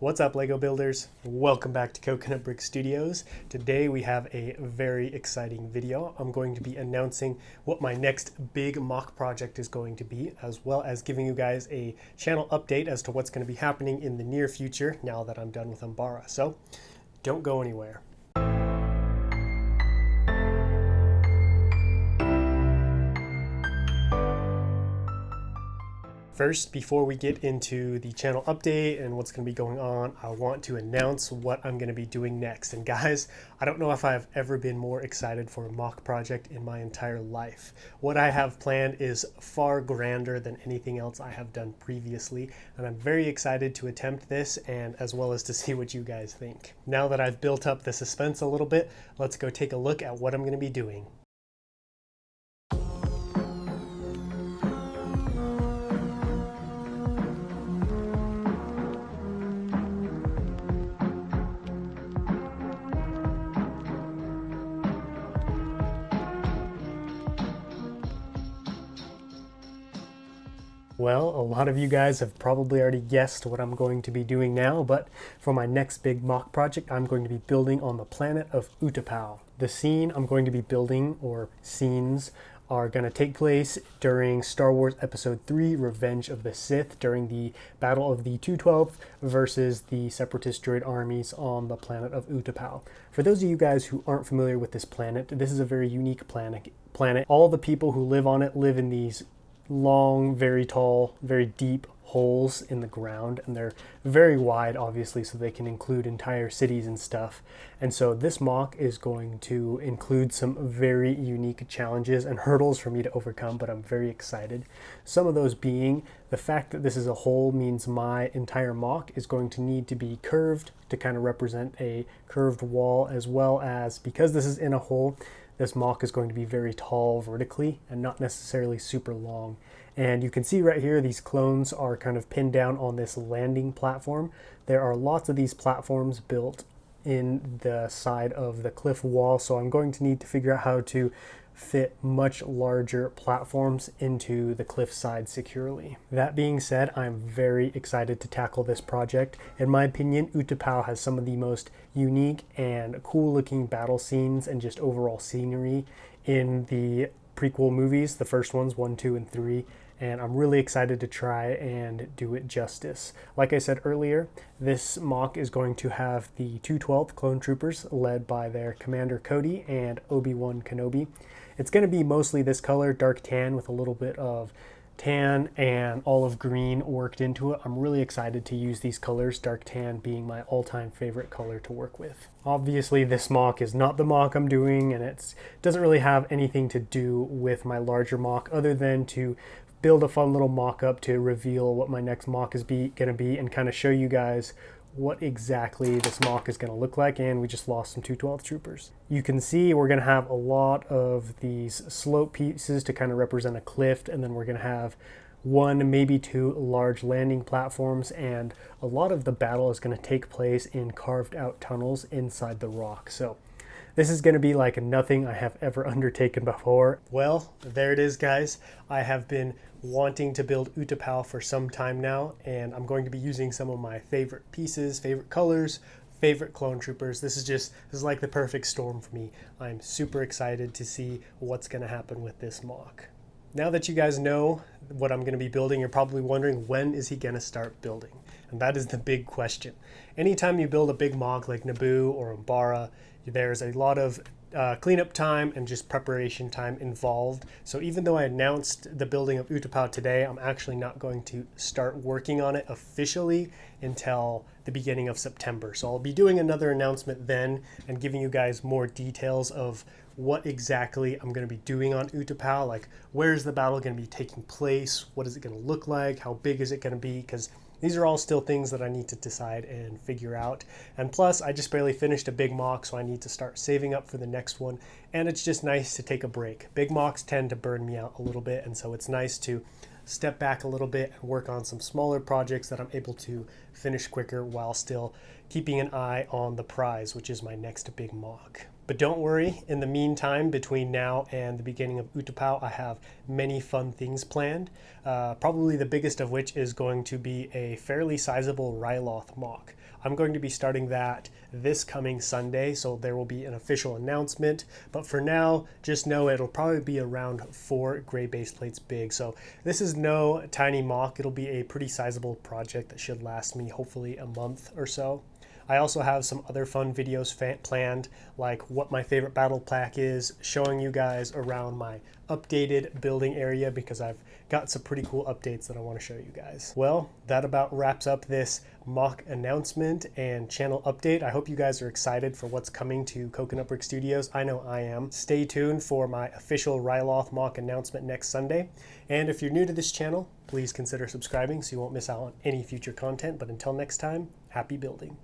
What's up, Lego builders? Welcome back to Coconut Brick Studios. Today we have a very exciting video. I'm going to be announcing what my next big mock project is going to be, as well as giving you guys a channel update as to what's going to be happening in the near future now that I'm done with Umbara. So don't go anywhere. First, before we get into the channel update and what's going to be going on, I want to announce what I'm going to be doing next. And guys, I don't know if I've ever been more excited for a mock project in my entire life. What I have planned is far grander than anything else I have done previously, and I'm very excited to attempt this and as well as to see what you guys think. Now that I've built up the suspense a little bit, let's go take a look at what I'm going to be doing. Well, a lot of you guys have probably already guessed what I'm going to be doing now, but for my next big mock project, I'm going to be building on the planet of Utapau. The scene I'm going to be building, or scenes, are going to take place during Star Wars Episode 3, Revenge of the Sith, during the Battle of the 212 versus the Separatist droid armies on the planet of Utapau. For those of you guys who aren't familiar with this planet, this is a very unique planet. All the people who live on it live in these long, very tall, very deep holes in the ground, and they're very wide, obviously, so they can include entire cities and stuff. And so this mock is going to include some very unique challenges and hurdles for me to overcome, but I'm very excited. Some of those being the fact that this is a hole means my entire mock is going to need to be curved to kind of represent a curved wall, as well as, because this is in a hole, this mock is going to be very tall vertically and not necessarily super long. And you can see right here, these clones are kind of pinned down on this landing platform. There are lots of these platforms built in the side of the cliff wall, so I'm going to need to figure out how to fit much larger platforms into the cliffside securely. That being said, I'm very excited to tackle this project. In my opinion, Utapau has some of the most unique and cool looking battle scenes and just overall scenery in the prequel movies, the first ones, 1, 2, and 3. And I'm really excited to try and do it justice. Like I said earlier, this mock is going to have the 212th Clone Troopers led by their Commander Cody and Obi-Wan Kenobi. It's going to be mostly this color, dark tan, with a little bit of tan and olive green worked into it. I'm really excited to use these colors, dark tan being my all-time favorite color to work with. Obviously, this mock is not the mock I'm doing, and it doesn't really have anything to do with my larger mock other than to build a fun little mock-up to reveal what my next mock is going to be and kind of show you guys what exactly this mock is going to look like. And we just lost some 212 troopers. You can see we're going to have a lot of these slope pieces to kind of represent a cliff, and then we're going to have 1, maybe 2 large landing platforms, and a lot of the battle is going to take place in carved out tunnels inside the rock. So this is going to be like nothing I have ever undertaken before. Well, there it is, guys. I have been wanting to build Utapau for some time now, and I'm going to be using some of my favorite pieces, favorite colors, favorite clone troopers. This is like the perfect storm for me. I'm super excited to see what's going to happen with this mock. Now that you guys know what I'm going to be building, you're probably wondering, when is he going to start building? And that is the big question. Anytime you build a big mock like Naboo or Umbara, there's a lot of cleanup time and just preparation time involved. So even though I announced the building of Utapau today, I'm actually not going to start working on it officially until the beginning of September. So I'll be doing another announcement then and giving you guys more details of what exactly I'm going to be doing on Utapau, like where's the battle going to be taking place, what is it going to look like, how big is it going to be, because these are all still things that I need to decide and figure out. And plus, I just barely finished a big mock, so I need to start saving up for the next one. And it's just nice to take a break. Big mocks tend to burn me out a little bit, and so it's nice to step back a little bit and work on some smaller projects that I'm able to finish quicker while still keeping an eye on the prize, which is my next big mock. But don't worry, in the meantime, between now and the beginning of Utapau, I have many fun things planned. Probably the biggest of which is going to be a fairly sizable Ryloth mock. I'm going to be starting that this coming Sunday, so there will be an official announcement. But for now, just know it'll probably be around 4 gray base plates big. So this is no tiny MOC. It'll be a pretty sizable project that should last me hopefully a month or so. I also have some other fun videos planned, like what my favorite battle pack is, showing you guys around my updated building area because I've got some pretty cool updates that I want to show you guys. Well, that about wraps up this MOC announcement and channel update. I hope you guys are excited for what's coming to Coconut Brick Studios. I know I am. Stay tuned for my official Ryloth MOC announcement next Sunday. And if you're new to this channel, please consider subscribing so you won't miss out on any future content. But until next time, happy building.